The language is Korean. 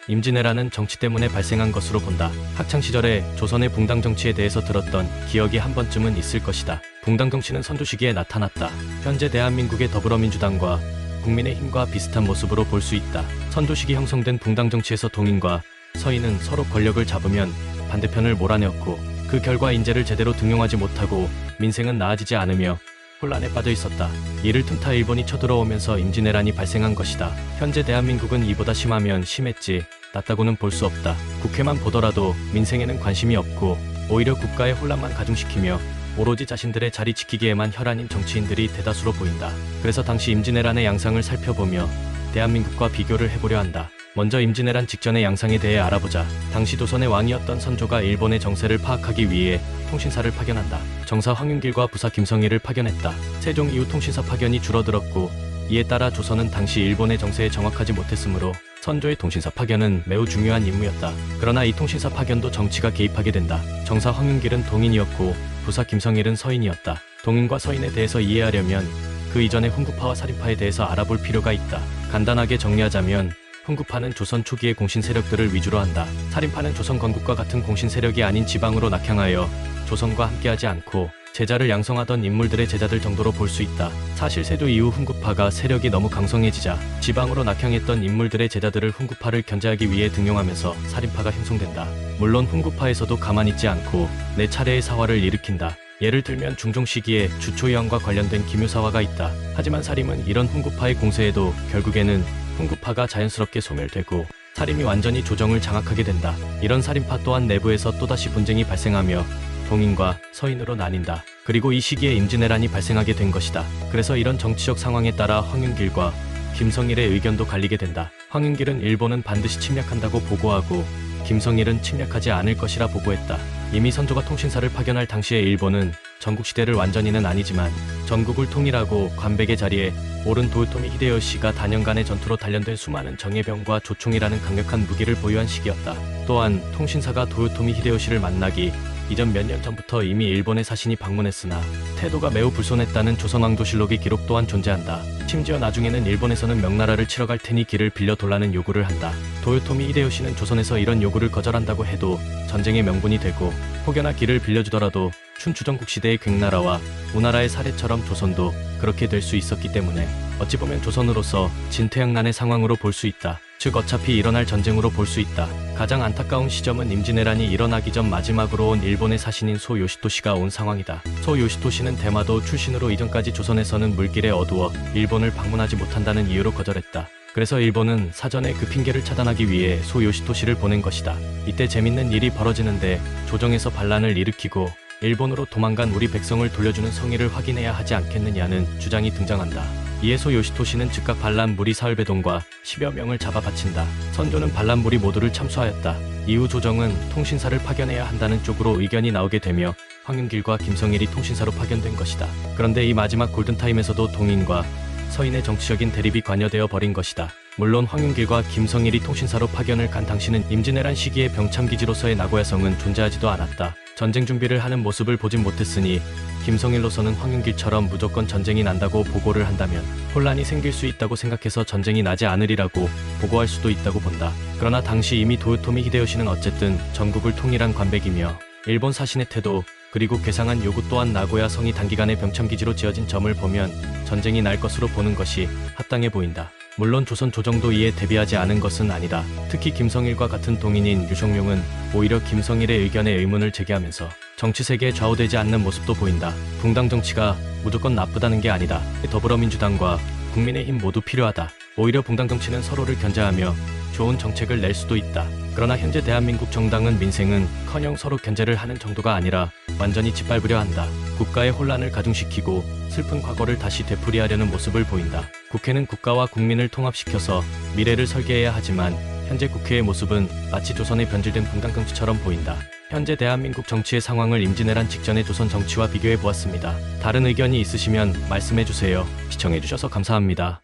임진왜란은 정치 때문에 발생한 것으로 본다. 학창시절에 조선의 붕당 정치에 대해서 들었던 기억이 한 번쯤은 있을 것이다. 붕당 정치는 선조 시기에 나타났다. 현재 대한민국의 더불어민주당과 국민의힘과 비슷한 모습으로 볼 수 있다. 선조 시기 형성된 붕당 정치에서 동인과 서인은 서로 권력을 잡으면 반대편을 몰아내었고, 그 결과 인재를 제대로 등용하지 못하고 민생은 나아지지 않으며 혼란에 빠져 있었다. 이를 틈타 일본이 쳐들어오면서 임진왜란이 발생한 것이다. 현재 대한민국은 이보다 심하면 심했지 낫다고는 볼 수 없다. 국회만 보더라도 민생에는 관심이 없고 오히려 국가의 혼란만 가중시키며 오로지 자신들의 자리 지키기에만 혈안인 정치인들이 대다수로 보인다. 그래서 당시 임진왜란의 양상을 살펴보며 대한민국과 비교를 해보려 한다. 먼저 임진왜란 직전의 양상에 대해 알아보자. 당시 조선의 왕이었던 선조가 일본의 정세를 파악하기 위해 통신사를 파견한다. 정사 황윤길과 부사 김성일을 파견했다. 세종 이후 통신사 파견이 줄어들었고, 이에 따라 조선은 당시 일본의 정세에 정확하지 못했으므로 선조의 통신사 파견은 매우 중요한 임무였다. 그러나 이 통신사 파견도 정치가 개입하게 된다. 정사 황윤길은 동인이었고 부사 김성일은 서인이었다. 동인과 서인에 대해서 이해하려면 그 이전의 훈구파와 살인파에 대해서 알아볼 필요가 있다. 간단하게 정리하자면 훈구파는 조선 초기의 공신 세력들을 위주로 한다. 살인파는 조선 건국과 같은 공신 세력이 아닌 지방으로 낙향하여 조선과 함께하지 않고 제자를 양성하던 인물들의 제자들 정도로 볼 수 있다. 사실 세조 이후 훈구파가 세력이 너무 강성해지자 지방으로 낙향했던 인물들의 제자들을 훈구파를 견제하기 위해 등용하면서 살인파가 형성된다. 물론 훈구파에서도 가만히 있지 않고 네 차례의 사화를 일으킨다. 예를 들면 중종 시기에 주초위원과 관련된 기묘사화가 있다. 하지만 사림은 이런 훈구파의 공세에도 결국에는 훈구파가 자연스럽게 소멸되고 사림이 완전히 조정을 장악하게 된다. 이런 살인파 또한 내부에서 또다시 분쟁이 발생하며 동인과 서인으로 나뉜다. 그리고 이 시기에 임진왜란이 발생하게 된 것이다. 그래서 이런 정치적 상황에 따라 황윤길과 김성일의 의견도 갈리게 된다. 황윤길은 일본은 반드시 침략한다고 보고하고 김성일은 침략하지 않을 것이라 보고했다. 이미 선조가 통신사를 파견할 당시에 일본은 전국시대를 완전히는 아니지만 전국을 통일하고 관백의 자리에 오른 도요토미 히데요시가 단연간의 전투로 단련된 수많은 정예병과 조총이라는 강력한 무기를 보유한 시기였다. 또한 통신사가 도요토미 히데요시를 만나기 이전 몇 년 전부터 이미 일본의 사신이 방문했으나 태도가 매우 불손했다는 조선왕조실록의 기록 또한 존재한다. 심지어 나중에는 일본에서는 명나라를 치러 갈 테니 길을 빌려 돌라는 요구를 한다. 도요토미 히데요시는 조선에서 이런 요구를 거절한다고 해도 전쟁의 명분이 되고, 혹여나 길을 빌려주더라도 춘추전국 시대의 괭나라와 우나라의 사례처럼 조선도 그렇게 될 수 있었기 때문에 어찌 보면 조선으로서 진퇴양난의 상황으로 볼 수 있다. 즉 어차피 일어날 전쟁으로 볼 수 있다. 가장 안타까운 시점은 임진왜란이 일어나기 전 마지막으로 온 일본의 사신인 소 요시토시가 온 상황이다. 소 요시토시는 대마도 출신으로 이전까지 조선에서는 물길에 어두워 일본을 방문하지 못한다는 이유로 거절했다. 그래서 일본은 사전에 그 핑계를 차단하기 위해 소 요시토시를 보낸 것이다. 이때 재밌는 일이 벌어지는데 조정에서 반란을 일으키고 일본으로 도망간 우리 백성을 돌려주는 성의를 확인해야 하지 않겠느냐는 주장이 등장한다. 이에 소 요시토시는 즉각 반란 무리 사흘배동과 10여 명을 잡아 바친다. 선조는 반란 무리 모두를 참수하였다. 이후 조정은 통신사를 파견해야 한다는 쪽으로 의견이 나오게 되며 황윤길과 김성일이 통신사로 파견된 것이다. 그런데 이 마지막 골든타임에서도 동인과 서인의 정치적인 대립이 관여되어 버린 것이다. 물론 황윤길과 김성일이 통신사로 파견을 간 당시는 임진왜란 시기에 병참기지로서의 나고야성은 존재하지도 않았다. 전쟁 준비를 하는 모습을 보진 못했으니 김성일로서는 황윤길처럼 무조건 전쟁이 난다고 보고를 한다면 혼란이 생길 수 있다고 생각해서 전쟁이 나지 않으리라고 보고할 수도 있다고 본다. 그러나 당시 이미 도요토미 히데요시는 어쨌든 전국을 통일한 관백이며 일본 사신의 태도 그리고 괴상한 요구 또한 나고야 성이 단기간에 병참기지로 지어진 점을 보면 전쟁이 날 것으로 보는 것이 합당해 보인다. 물론 조선 조정도 이에 대비하지 않은 것은 아니다. 특히 김성일과 같은 동인인 유성룡은 오히려 김성일의 의견에 의문을 제기하면서 정치세계에 좌우되지 않는 모습도 보인다. 붕당 정치가 무조건 나쁘다는 게 아니다. 더불어민주당과 국민의힘 모두 필요하다. 오히려 붕당 정치는 서로를 견제하며 좋은 정책을 낼 수도 있다. 그러나 현재 대한민국 정당은 민생은커녕 서로 견제를 하는 정도가 아니라 완전히 짓밟으려 한다. 국가의 혼란을 가중시키고 슬픈 과거를 다시 되풀이하려는 모습을 보인다. 국회는 국가와 국민을 통합시켜서 미래를 설계해야 하지만 현재 국회의 모습은 마치 조선에 변질된 붕당 정치처럼 보인다. 현재 대한민국 정치의 상황을 임진왜란 직전의 조선 정치와 비교해 보았습니다. 다른 의견이 있으시면 말씀해주세요. 시청해주셔서 감사합니다.